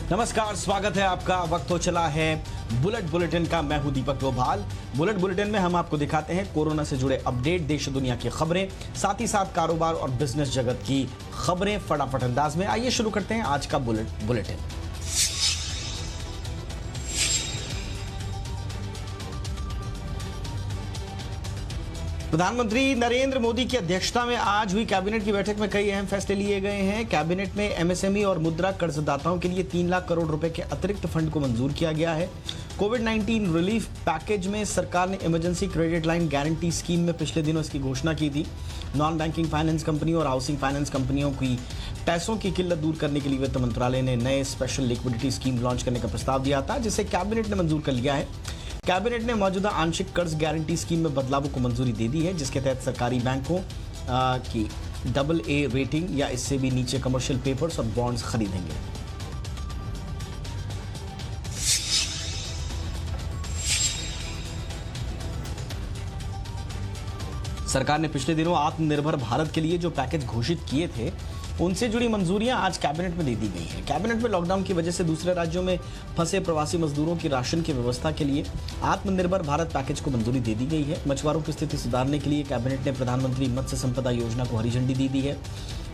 नमस्कार, स्वागत है आपका। वक्त हो चला है बुलेट बुलेटिन का। मैं हूं दीपक डोभाल। बुलेट बुलेटिन में हम आपको दिखाते हैं कोरोना से जुड़े अपडेट, देश दुनिया की खबरें, साथ ही साथ कारोबार और बिजनेस जगत की खबरें फटाफट अंदाज में। आइए शुरू करते हैं आज का बुलेट बुलेटिन। प्रधानमंत्री नरेंद्र मोदी की अध्यक्षता में आज हुई कैबिनेट की बैठक में कई अहम फैसले लिए गए हैं। कैबिनेट में एमएसएमई और मुद्रा कर्जदाताओं के लिए 3 लाख करोड़ रुपए के अतिरिक्त फंड को मंजूर किया गया है। कोविड-19 रिलीफ पैकेज में सरकार ने emergency credit line guarantee scheme में पिछले दिनों इसकी घोषणा की थी। नॉन बैंकिंग फाइनेंस कंपनियों और हाउसिंग फाइनेंस कंपनियों की पैसों की किल्लत दूर करने के लिए वित्त मंत्रालय ने नए स्पेशल लिक्विडिटी स्कीम लॉन्च करने का प्रस्ताव दिया था, जिसे कैबिनेट ने मंजूर कर लिया है। कैबिनेट ने मौजूदा आंशिक कर्ज गारंटी स्कीम में बदलावों को मंजूरी दे दी है, जिसके तहत सरकारी बैंकों की AA रेटिंग या इससे भी नीचे कमर्शियल पेपर्स और बॉन्ड्स खरीदेंगे। सरकार ने पिछले दिनों आत्मनिर्भर भारत के लिए जो पैकेज घोषित किए थे, उनसे जुड़ी मंजूरियां आज कैबिनेट में दे दी गई हैं। कैबिनेट में लॉकडाउन की वजह से दूसरे राज्यों में फंसे प्रवासी मजदूरों की राशन की व्यवस्था के लिए आत्मनिर्भर भारत पैकेज को मंजूरी दे दी गई है। मछुआरों की स्थिति सुधारने के लिए कैबिनेट ने प्रधानमंत्री मत्स्य संपदा योजना को हरी झंडी दे दी है।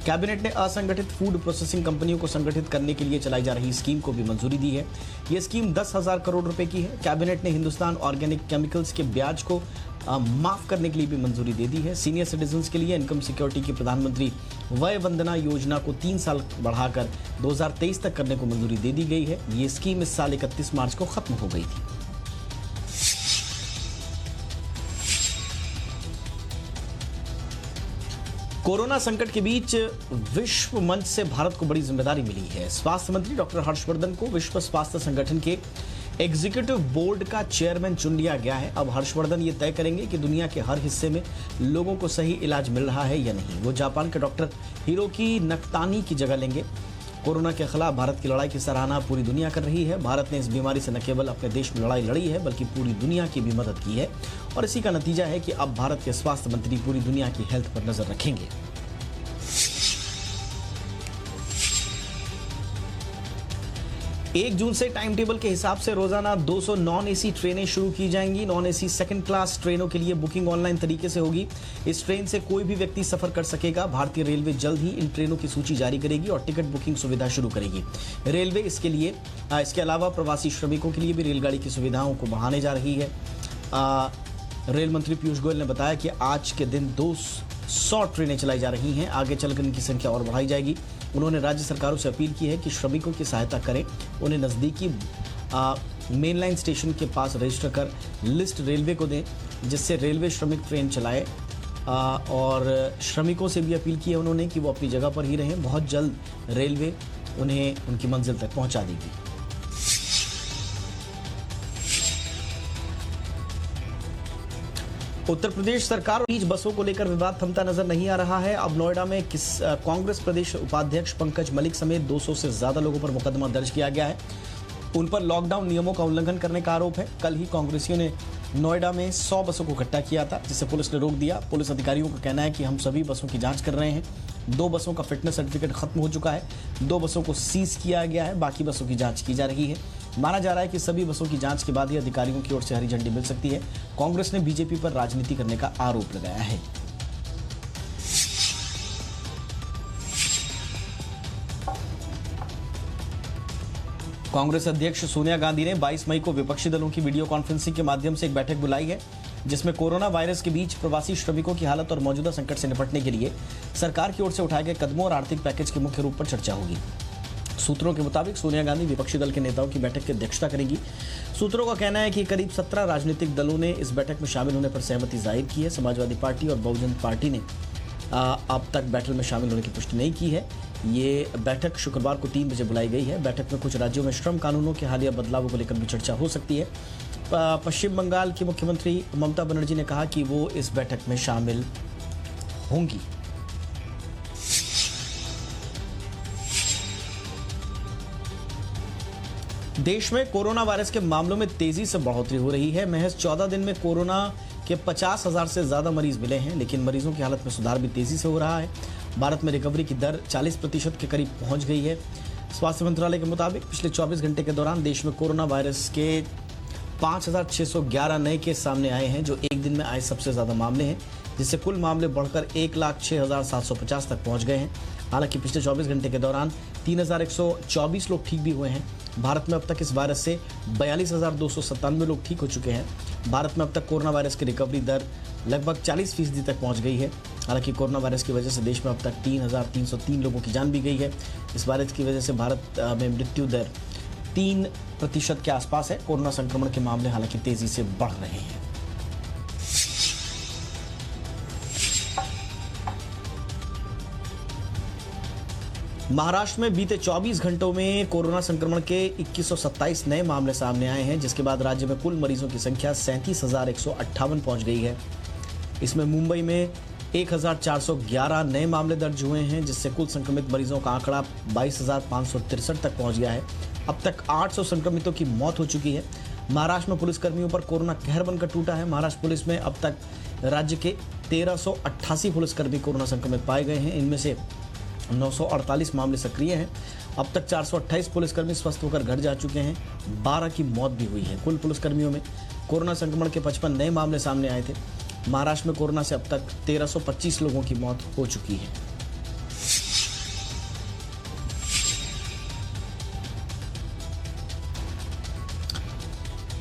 कैबिनेट ने असंगठित फूड प्रोसेसिंग कंपनियों को संगठित करने के लिए चलाई जा रही स्कीम को भी मंजूरी दी है। ये स्कीम 10,000 करोड़ रुपए की है। कैबिनेट ने हिंदुस्तान ऑर्गेनिक केमिकल्स के ब्याज को माफ करने के लिए भी मंजूरी दे दी है। सीनियर सिटीजन्स के लिए इनकम सिक्योरिटी की प्रधानमंत्री वय वंदना योजना को 3 साल बढ़ाकर 2023 तक करने को मंजूरी दे दी गई है। ये स्कीम इस साल 31 मार्च को खत्म हो गई थी। कोरोना संकट के बीच विश्व मंच से भारत को बड़ी जिम्मेदारी मिली है। स्वास्थ्य मंत्री डॉक्टर हर्षवर्धन को विश्व स्वास्थ्य संगठन के एग्जीक्यूटिव बोर्ड का चेयरमैन चुन लिया गया है। अब हर्षवर्धन ये तय करेंगे कि दुनिया के हर हिस्से में लोगों को सही इलाज मिल रहा है या नहीं। वो जापान के डॉक्टर हिरोकी नकतानी की जगह लेंगे। कोरोना के खिलाफ भारत की लड़ाई की सराहना पूरी दुनिया कर रही है। भारत ने इस बीमारी से न केवल अपने देश में लड़ाई लड़ी है, बल्कि पूरी दुनिया की भी मदद की है, और इसी का नतीजा है कि अब भारत के स्वास्थ्य मंत्री पूरी दुनिया की हेल्थ पर नजर रखेंगे। 1 जून से टाइम टेबल के हिसाब से रोजाना 200 नॉन एसी ट्रेनें शुरू की जाएंगी। नॉन एसी सेकंड क्लास ट्रेनों के लिए बुकिंग ऑनलाइन तरीके से होगी। इस ट्रेन से कोई भी व्यक्ति सफर कर सकेगा। भारतीय रेलवे जल्द ही इन ट्रेनों की सूची जारी करेगी और टिकट बुकिंग सुविधा शुरू करेगी। रेलवे इसके अलावा प्रवासी श्रमिकों के लिए भी रेलगाड़ी की सुविधाओं को बढ़ाने जा रही है। रेल मंत्री पीयूष गोयल ने बताया कि आज के दिन 200 ट्रेनें चलाई जा रही हैं। आगे चलकर इनकी संख्या और बढ़ाई जाएगी। उन्होंने राज्य सरकारों से अपील की है कि श्रमिकों की सहायता करें, उन्हें नज़दीकी मेन लाइन स्टेशन के पास रजिस्टर कर लिस्ट रेलवे को दें, जिससे रेलवे श्रमिक ट्रेन चलाए। और श्रमिकों से भी अपील की है उन्होंने कि वो अपनी जगह पर ही रहें। बहुत जल्द रेलवे उन्हें उनकी मंजिल तक पहुंचा देगी। उत्तर प्रदेश सरकार और बीच बसों को लेकर विवाद थमता नजर नहीं आ रहा है। अब नोएडा में कांग्रेस प्रदेश उपाध्यक्ष पंकज मलिक समेत 200 से ज्यादा लोगों पर मुकदमा दर्ज किया गया है। उन पर लॉकडाउन नियमों का उल्लंघन करने का आरोप है। कल ही कांग्रेसियों ने नोएडा में 100 बसों को इकट्ठा किया था, जिसे पुलिस ने रोक दिया। पुलिस अधिकारियों का कहना है कि हम सभी बसों की जांच कर रहे हैं। 2 बसों का फिटनेस सर्टिफिकेट खत्म हो चुका है। 2 बसों को सीज किया गया है। बाकी बसों की जांच की जा रही है। माना जा रहा है कि सभी बसों की जांच के बाद ही अधिकारियों की ओर से हरी झंडी मिल सकती है। कांग्रेस ने बीजेपी पर राजनीति करने का आरोप लगाया है। कांग्रेस अध्यक्ष सोनिया गांधी ने 22 मई को विपक्षी दलों की वीडियो कॉन्फ्रेंसिंग के माध्यम से एक बैठक बुलाई है, जिसमें कोरोना वायरस के बीच प्रवासी श्रमिकों की हालत और मौजूदा संकट से निपटने के लिए सरकार की ओर से उठाए गए कदमों और आर्थिक पैकेज के मुख्य रूप पर चर्चा होगी। सूत्रों के मुताबिक सोनिया गांधी विपक्षी दल के नेताओं की बैठक की अध्यक्षता करेंगी। सूत्रों का कहना है कि करीब 17 राजनीतिक दलों ने इस बैठक में शामिल होने पर सहमति जाहिर की है। समाजवादी पार्टी और बहुजन पार्टी ने अब तक बैठक में शामिल होने की पुष्टि नहीं की है। ये बैठक शुक्रवार को 3 बजे बुलाई गई है। बैठक में कुछ राज्यों में श्रम कानूनों के हालिया बदलावों को लेकर भी चर्चा हो सकती है। पश्चिम बंगाल की मुख्यमंत्री ममता बनर्जी ने कहा कि वो इस बैठक में शामिल होंगी। देश में कोरोना वायरस के मामलों में तेजी से बढ़ोतरी हो रही है। महज 14 दिन में कोरोना के 50,000 से ज्यादा मरीज मिले हैं, लेकिन मरीजों की हालत में सुधार भी तेजी से हो रहा है। भारत में रिकवरी की दर 40% के करीब पहुंच गई है। स्वास्थ्य मंत्रालय के मुताबिक पिछले 24 घंटे के दौरान देश में कोरोना वायरस के 5,611 नए केस सामने आए हैं, जो एक दिन में आए सबसे ज्यादा मामले हैं, जिससे कुल मामले बढ़कर 1,06,750 तक पहुंच गए हैं। हालांकि पिछले 24 घंटे के दौरान 3,124 लोग ठीक भी हुए हैं। भारत में अब तक इस वायरस से 42,297 लोग ठीक हो चुके हैं। भारत में अब तक कोरोना वायरस की रिकवरी दर लगभग 40% तक पहुंच गई है। हालांकि कोरोना वायरस की वजह से देश में अब तक 3,303 लोगों की जान भी गई है। इस वायरस की वजह से भारत में मृत्यु दर 3% के आसपास है। कोरोना संक्रमण के मामले हालांकि तेजी से बढ़ रहे हैं। महाराष्ट्र में बीते 24 घंटों में कोरोना संक्रमण के 2127 नए मामले सामने आए हैं, जिसके बाद राज्य में कुल मरीजों की संख्या 37,158 पहुंच गई है। इसमें मुंबई में 1,411 नए मामले दर्ज हुए हैं, जिससे कुल संक्रमित मरीजों का आंकड़ा 22,563 तक पहुंच गया है। अब तक 800 संक्रमितों की मौत हो चुकी है। महाराष्ट्र में पुलिसकर्मियों पर कोरोना कहर बनकर टूटा है। महाराष्ट्र पुलिस में अब तक राज्य के 1,388 पुलिसकर्मी कोरोना संक्रमित पाए गए हैं। इनमें से 948 मामले सक्रिय हैं। अब तक 428 पुलिसकर्मी स्वस्थ होकर घर जा चुके हैं। 12 की मौत भी हुई है। कुल पुलिसकर्मियों में कोरोना संक्रमण के 55 नए मामले सामने आए थे। महाराष्ट्र में कोरोना से अब तक 1,325 लोगों की मौत हो चुकी है।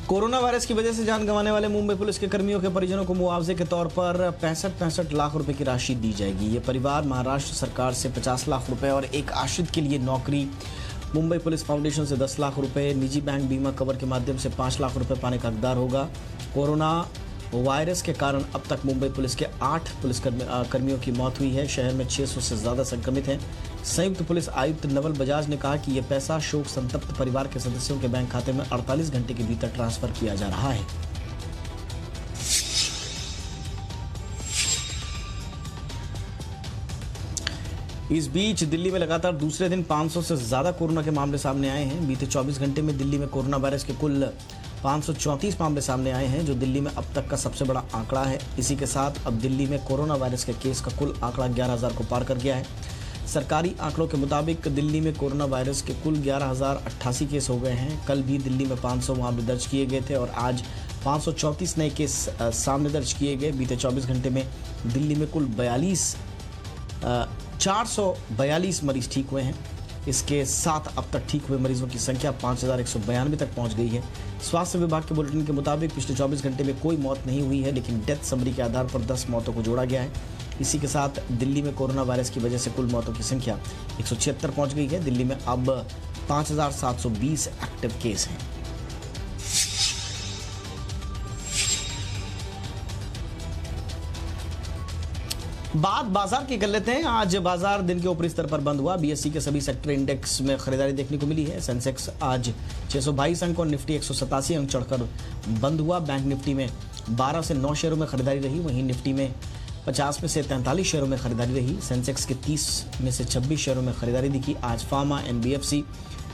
कोरोना वायरस की वजह से जान गंवाने वाले मुंबई पुलिस के कर्मियों के परिजनों को मुआवजे के तौर पर 65 लाख रुपए की राशि दी जाएगी। ये परिवार महाराष्ट्र सरकार से 50 लाख रुपए और एक आश्रित के लिए नौकरी, मुंबई पुलिस फाउंडेशन से 10 लाख रुपए, निजी बैंक बीमा कवर के माध्यम से 5 लाख रुपए पाने का हकदार होगा। कोरोना वायरस के कारण अब तक मुंबई पुलिस के 8 पुलिसकर्मियों की मौत हुई है। शहर में 600 से ज़्यादा संक्रमित हैं। संयुक्त पुलिस आयुक्त नवल बजाज ने कहा कि यह पैसा शोक संतप्त परिवार के सदस्यों के बैंक खाते में 48 घंटे के भीतर ट्रांसफर किया जा रहा है। इस बीच दिल्ली में लगातार दूसरे दिन 500 से ज़्यादा कोरोना के मामले सामने आए हैं। बीते 24 घंटे में दिल्ली में कोरोना वायरस के कुल 534 मामले सामने आए हैं, जो दिल्ली में अब तक का सबसे बड़ा आंकड़ा है। इसी के साथ अब दिल्ली में कोरोना वायरस के केस का कुल आंकड़ा 11,000 को पार कर गया है। सरकारी आंकड़ों के मुताबिक दिल्ली में कोरोना वायरस के कुल 11,088 केस हो गए हैं। कल भी दिल्ली में 500 मामले दर्ज किए गए थे और आज 534 नए केस सामने दर्ज किए गए। बीते 24 घंटे में दिल्ली में कुल 442 मरीज ठीक हुए हैं। इसके साथ अब तक ठीक हुए मरीजों की संख्या 5,192 तक पहुंच गई है। स्वास्थ्य विभाग के बुलेटिन के मुताबिक पिछले 24 घंटे में कोई मौत नहीं हुई है, लेकिन डेथ समरी के आधार पर 10 मौतों को जोड़ा गया है। इसी के साथ दिल्ली में कोरोना वायरस की वजह से कुल मौतों की संख्या 176 पहुंच गई है। दिल्ली में अब 5,720 एक्टिव केस हैं। बात बाजार की कर लेते हैं। आज बाजार दिन के ऊपरी स्तर पर बंद हुआ। बीएसई के सभी सेक्टर इंडेक्स में खरीदारी देखने को मिली है। सेंसेक्स आज 622 अंक और निफ्टी 187 अंक चढ़कर बंद हुआ। बैंक निफ्टी में 12 से 9 शेयरों में खरीदारी रही। वहीं निफ्टी में 50 में से 43 शेयरों में खरीदारी रही। सेंसेक्स के 30 में से 26 शेयरों में खरीदारी दिखी। आज फार्मा, एनबीएफसी,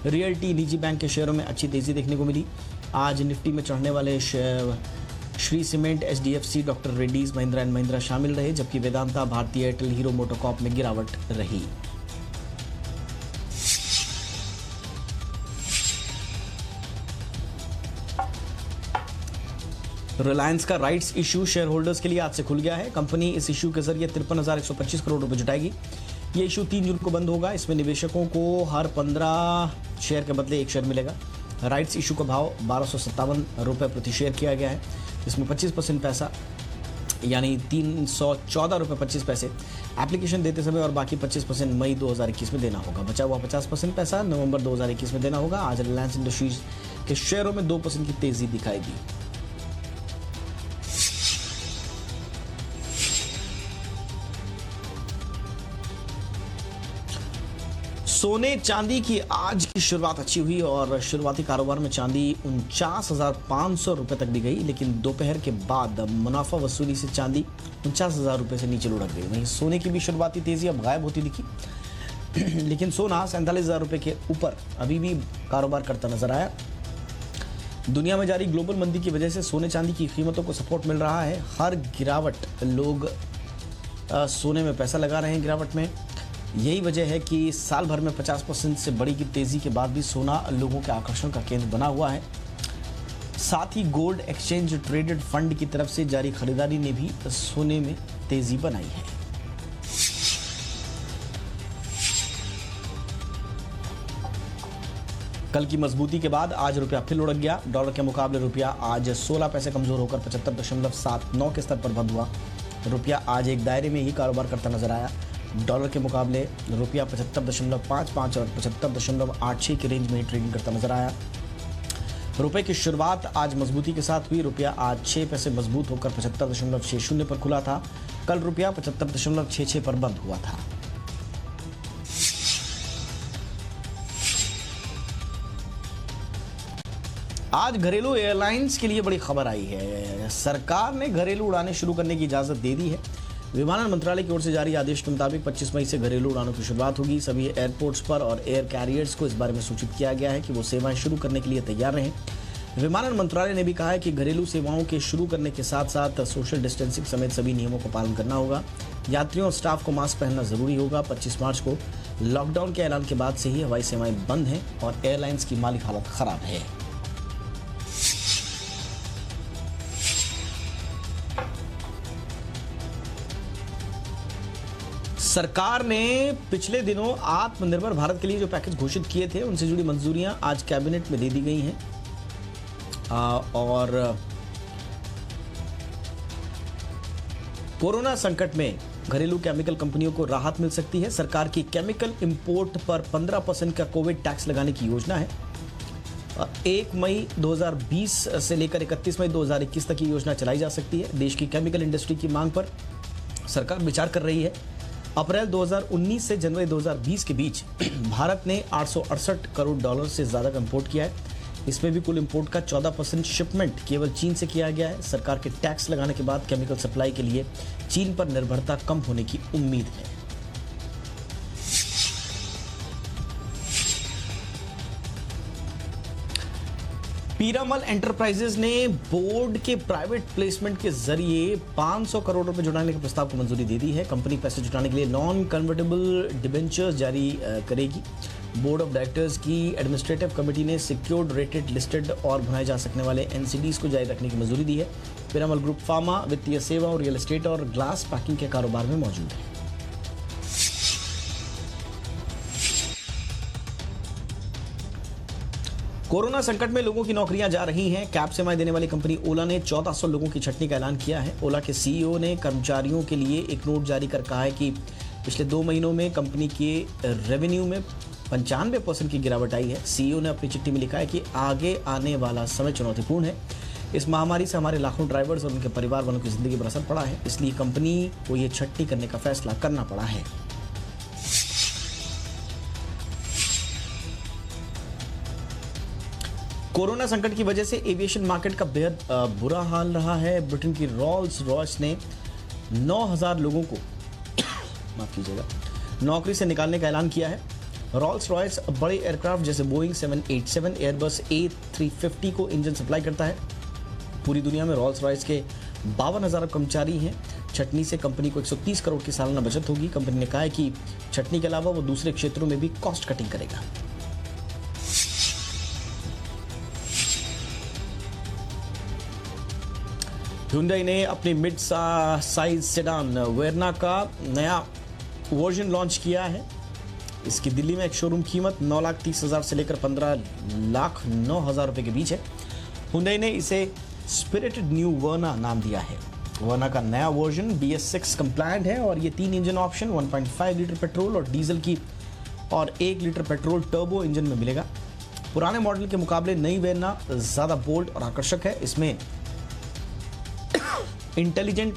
रियल्टी, निजी बैंक के शेयरों में अच्छी तेजी देखने को मिली। आज निफ्टी में चढ़ने वाले Shri cement, HDFC, doctor Reddy's, Mahindra and Mahindra शामिल रहे, जबकि वेदांता, भारतीय एयरटेल, हीरो मोटोकॉर्प में गिरावट रही। रिलायंस का राइट्स इशू शेयर होल्डर्स के लिए आज से खुल गया है। कंपनी इस इशू के जरिए 53,125 करोड़ रुपए जुटाएगी। ये इशू 3 जून को बंद होगा। इसमें निवेशकों को हर 15 शेयर के बदले 1 शेयर मिलेगा। राइट्स इशू का भाव 1257 रुपए प्रति शेयर किया गया है। इसमें 25% पैसा यानी 314 रुपये 25 पैसे एप्लीकेशन देते समय और बाकी 25% मई 2021 में देना होगा। बचा हुआ 50% पैसा नवंबर 2021 में देना होगा। आज रिलायंस इंडस्ट्रीज के शेयरों में 2% की तेजी दिखाई दी। सोने चांदी की आज की शुरुआत अच्छी हुई और शुरुआती कारोबार में चांदी 49,500 रुपये तक भी गई, लेकिन दोपहर के बाद मुनाफा वसूली से चांदी 49,000 रुपये से नीचे लुढ़क गई। वहीं सोने की भी शुरुआती तेजी अब गायब होती दिखी, लेकिन सोना 47,000 रुपये के ऊपर अभी भी कारोबार करता नजर आया। दुनिया में जारी ग्लोबल मंदी की वजह से सोने चांदी की कीमतों को सपोर्ट मिल रहा है। हर गिरावट लोग सोने में पैसा लगा रहे हैं। गिरावट में यही वजह है कि साल भर में 50% से बड़ी की तेजी के बाद भी सोना लोगों के आकर्षण का केंद्र बना हुआ है। साथ ही गोल्ड एक्सचेंज ट्रेडेड फंड की तरफ से जारी खरीदारी ने भी सोने में तेजी बनाई है। कल की मजबूती के बाद आज रुपया फिर लुढ़क गया। डॉलर के मुकाबले रुपया आज 16 पैसे कमजोर होकर 75.79 के स्तर पर बंद हुआ। रुपया आज एक दायरे में ही कारोबार करता नजर आया। डॉलर के मुकाबले रुपया 75.55 और 75.86 के रेंज में ही ट्रेडिंग करता नजर आया। रुपए की शुरुआत आज मजबूती के साथ हुई। रुपया आज 6 पैसे मजबूत होकर 75.60 पर खुला था। कल रुपया 75.66 पर बंद हुआ था। आज घरेलू एयरलाइंस के लिए बड़ी खबर आई है। सरकार ने घरेलू उड़ानें शुरू करने की इजाजत दे दी है। विमानन मंत्रालय की ओर से जारी आदेश के मुताबिक 25 मई से घरेलू उड़ानों की शुरुआत होगी। सभी एयरपोर्ट्स पर और एयर कैरियर्स को इस बारे में सूचित किया गया है कि वो सेवाएं शुरू करने के लिए तैयार रहें। विमानन मंत्रालय ने भी कहा है कि घरेलू सेवाओं के शुरू करने के साथ साथ सोशल डिस्टेंसिंग समेत सभी नियमों का पालन करना होगा। यात्रियों और स्टाफ को मास्क पहनना जरूरी होगा। 25 मार्च को लॉकडाउन के ऐलान के बाद से ही हवाई सेवाएं बंद हैं और एयरलाइंस की माली हालत खराब है। सरकार ने पिछले दिनों आत्मनिर्भर भारत के लिए जो पैकेज घोषित किए थे उनसे जुड़ी मंजूरियां आज कैबिनेट में दे दी गई हैं और कोरोना संकट में घरेलू केमिकल कंपनियों को राहत मिल सकती है। सरकार की केमिकल इंपोर्ट पर 15% का कोविड टैक्स लगाने की योजना है। 1 मई 2020 से लेकर 31 मई 2021 तक ये योजना चलाई जा सकती है। देश की केमिकल इंडस्ट्री की मांग पर सरकार विचार कर रही है। अप्रैल 2019 से जनवरी 2020 के बीच भारत ने 868 करोड़ डॉलर से ज्यादा का इंपोर्ट किया है। इसमें भी कुल इंपोर्ट का 14% शिपमेंट केवल चीन से किया गया है। सरकार के टैक्स लगाने के बाद केमिकल सप्लाई के लिए चीन पर निर्भरता कम होने की उम्मीद है। पीरामल एंटरप्राइजेज ने बोर्ड के प्राइवेट प्लेसमेंट के जरिए 500 करोड़ रुपए जुटाने के प्रस्ताव को मंजूरी दे दी है। कंपनी पैसे जुटाने के लिए नॉन कन्वर्टेबल डिबेंचर्स जारी करेगी। बोर्ड ऑफ डायरेक्टर्स की एडमिनिस्ट्रेटिव कमेटी ने सिक्योर्ड, रेटेड, लिस्टेड और भुनाए जा सकने वाले एनसीडीज को जारी रखने की मंजूरी दी है। पीरामल ग्रुप फार्मा, वित्तीय सेवा और रियल एस्टेट और ग्लास पैकिंग के कारोबार में मौजूद है। कोरोना संकट में लोगों की नौकरियां जा रही हैं। कैब सेवाएं देने वाली कंपनी ओला ने 1400 लोगों की छंटनी का ऐलान किया है। ओला के सीईओ ने कर्मचारियों के लिए एक नोट जारी कर कहा है कि पिछले 2 महीनों में कंपनी के रेवेन्यू में 95% की गिरावट आई है। सीईओ ने अपनी चिट्ठी में लिखा है कि आगे आने वाला समय चुनौतीपूर्ण है। इस महामारी से हमारे लाखों ड्राइवर्स और उनके परिवार वालों की जिंदगी पर असर पड़ा है, इसलिए कंपनी को ये छंटनी करने का फैसला करना पड़ा है। कोरोना संकट की वजह से एविएशन मार्केट का बेहद बुरा हाल रहा है। ब्रिटेन की रॉल्स रॉयस ने 9000 लोगों को माफ कीजिएगा नौकरी से निकालने का ऐलान किया है। रॉल्स रॉयस बड़े एयरक्राफ्ट जैसे बोइंग 787, एयरबस A350 को इंजन सप्लाई करता है। पूरी दुनिया में रॉल्स रॉयस के 52,000 कर्मचारी हैं। छटनी से कंपनी को 130 करोड़ की सालाना बचत होगी। कंपनी ने कहा है कि छटनी के अलावा वो दूसरे क्षेत्रों में भी कॉस्ट कटिंग करेगा। Hyundai ने अपनी मिड साइज सेडान वेरना का नया वर्जन लॉन्च किया है। इसकी दिल्ली में एक शोरूम कीमत 9,30,000 से लेकर 15,09,000 रुपए के बीच है। Hyundai ने इसे स्पिरिटेड न्यू वर्ना नाम दिया है। वर्ना का नया वर्जन BS6 कंप्लायंट है और ये 3 इंजन ऑप्शन 1.5 लीटर पेट्रोल और डीजल की और 1 लीटर पेट्रोल टर्बो इंजन में मिलेगा। पुराने मॉडल के मुकाबले नई वेरना ज़्यादा बोल्ड और आकर्षक है। इसमें इंटेलिजेंट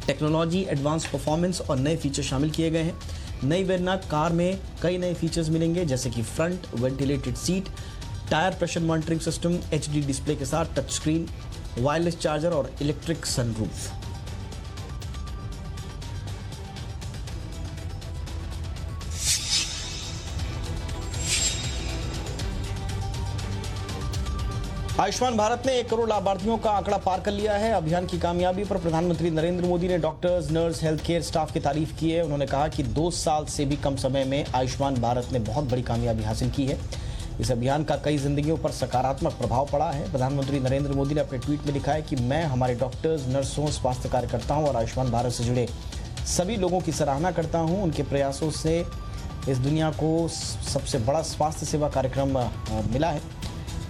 टेक्नोलॉजी, एडवांस परफॉर्मेंस और नए फीचर शामिल किए गए हैं। नई वेरना कार में कई नए फीचर्स मिलेंगे जैसे कि front ventilated seat, tyre pressure monitoring system, HD display के साथ टच स्क्रीन, वायरलेस चार्जर और इलेक्ट्रिक सनरूफ। आयुष्मान भारत ने 1 करोड़ लाभार्थियों का आंकड़ा पार कर लिया है। अभियान की कामयाबी पर प्रधानमंत्री नरेंद्र मोदी ने doctors, nurse, health care staff की तारीफ की है। उन्होंने कहा कि 2 साल से भी कम समय में आयुष्मान भारत ने बहुत बड़ी कामयाबी हासिल की है। इस अभियान का कई जिंदगियों पर सकारात्मक प्रभाव पड़ा है। प्रधानमंत्री नरेंद्र मोदी ने अपने ट्वीट में लिखा है कि मैं हमारे डॉक्टर्स, नर्सों, स्वास्थ्य कार्यकर्ताओं और आयुष्मान भारत से जुड़े सभी लोगों की सराहना करता हूँ। उनके प्रयासों से इस दुनिया को सबसे बड़ा स्वास्थ्य सेवा कार्यक्रम मिला है।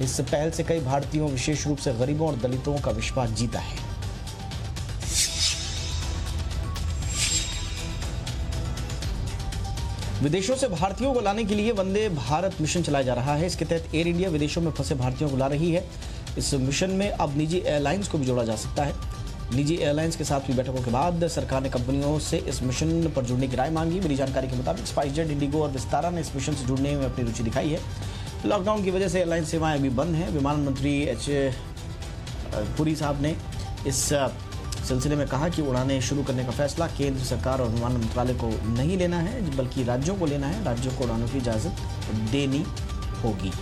इस पहल से कई भारतीयों, विशेष रूप से गरीबों और दलितों का विश्वास जीता है। विदेशों से भारतीयों को लाने के लिए वंदे भारत मिशन चलाया जा रहा है। इसके तहत एयर इंडिया विदेशों में फंसे भारतीयों को ला रही है। इस मिशन में अब निजी एयरलाइंस को भी जोड़ा जा सकता है। निजी एयरलाइंस के साथ हुई बैठकों के बाद सरकार ने कंपनियों से इस मिशन पर जुड़ने की राय मांगी। मिली जानकारी के मुताबिक स्पाइसजेट, इंडिगो और विस्तारा ने इस मिशन से जुड़ने में अपनी रुचि दिखाई है। लॉकडाउन की वजह से एयरलाइन सेवाएं अभी बंद हैं। विमान मंत्री एच पुरी साहब ने इस सिलसिले में कहा कि उड़ानें शुरू करने का फैसला केंद्र सरकार और विमान मंत्रालय को नहीं लेना है, बल्कि राज्यों को लेना है। राज्यों को उड़ानों की इजाजत देनी होगी।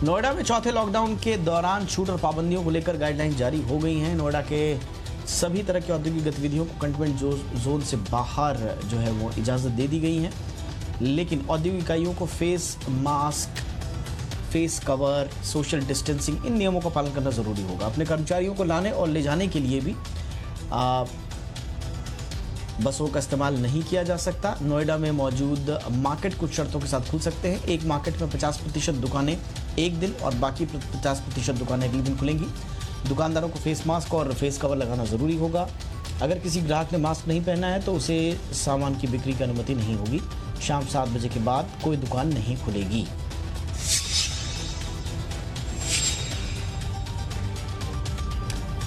नोएडा में चौथे लॉकडाउन के दौरान छूट और पाबंदियों को लेकर गाइडलाइन जारी हो गई हैं। नोएडा के सभी तरह की औद्योगिक गतिविधियों को कंटेनमेंट जोन से बाहर जो है वो इजाज़त दे दी गई है, लेकिन औद्योगिक इकाइयों को face mask, face cover, social distancing, इन नियमों का पालन करना ज़रूरी होगा। अपने कर्मचारियों को लाने और ले जाने के लिए भी बसों का इस्तेमाल नहीं किया जा सकता। नोएडा में मौजूद मार्केट कुछ शर्तों के साथ खुल सकते हैं। एक मार्केट में 50% दुकानें एक दिन और बाकी 50% दुकानें अगले दिन खुलेंगी। दुकानदारों को फेस मास्क और फेस कवर लगाना ज़रूरी होगा। अगर किसी ग्राहक ने मास्क नहीं पहना है तो उसे सामान की बिक्री की अनुमति नहीं होगी। शाम 7 बजे के बाद कोई दुकान नहीं खुलेगी।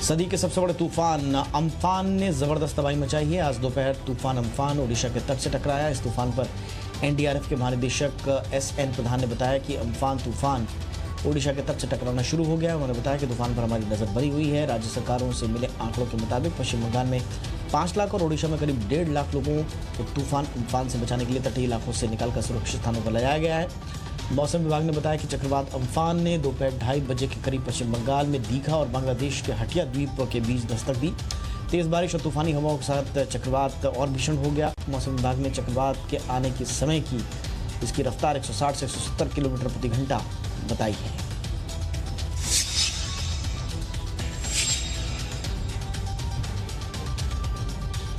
सदी के सबसे बड़े तूफान अम्फान ने जबरदस्त तबाही मचाई है। आज दोपहर तूफान अम्फान ओडिशा के तट से टकराया। इस तूफान पर एनडीआरएफ के महानिदेशक एसएन प्रधान ने बताया कि अम्फान तूफान ओडिशा के तट से टकराना शुरू हो गया। उन्होंने बताया कि तूफान पर हमारी नजर बनी हुई है। राज्य सरकारों से मिले आंकड़ों के मुताबिक पश्चिम बंगाल में 5 लाख और ओडिशा में करीब 1.5 लाख लोगों को तूफान अम्फान से बचाने के लिए तटीय इलाकों से निकालकर सुरक्षित स्थानों पर लाया गया है। मौसम विभाग ने बताया कि चक्रवात अम्फान ने दोपहर 2:30 बजे के करीब पश्चिम बंगाल में दीघा और बांग्लादेश के हटिया द्वीप के बीच दस्तक दी। तेज बारिश और तूफानी हवाओं के साथ चक्रवात और भीषण हो गया। मौसम विभाग ने चक्रवात के आने के समय की इसकी रफ्तार 160 से 170 किलोमीटर प्रति घंटा बताई है।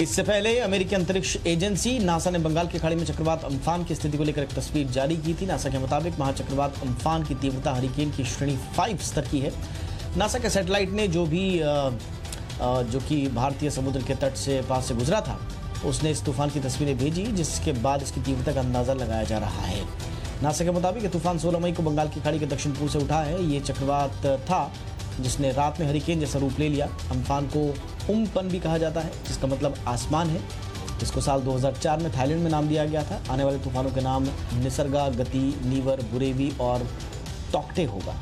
इससे पहले अमेरिकी अंतरिक्ष एजेंसी नासा ने बंगाल की खाड़ी में चक्रवात अम्फान की स्थिति को लेकर एक तस्वीर जारी की थी। नासा के मुताबिक महाचक्रवात अम्फान की तीव्रता हरिकेन की श्रेणी 5 स्तर की है। नासा के सैटेलाइट ने जो कि भारतीय समुद्र के तट से पास से गुजरा था, उसने इस तूफान की तस्वीरें भेजी, जिसके बाद इसकी तीव्रता का अंदाजा लगाया जा रहा है। नासा के मुताबिक ये तूफान 16 मई को बंगाल की खाड़ी के दक्षिण पूर्व से उठा है। ये चक्रवात था जिसने रात में हरिकेन जैसा रूप ले लिया। अम्फान को उम्पन भी कहा जाता है, जिसका मतलब आसमान है। इसको साल 2004 में थाईलैंड में नाम दिया गया था। आने वाले तूफानों के नाम निसर्गा, गति, नीवर, बुरेवी और तोक्ते होगा।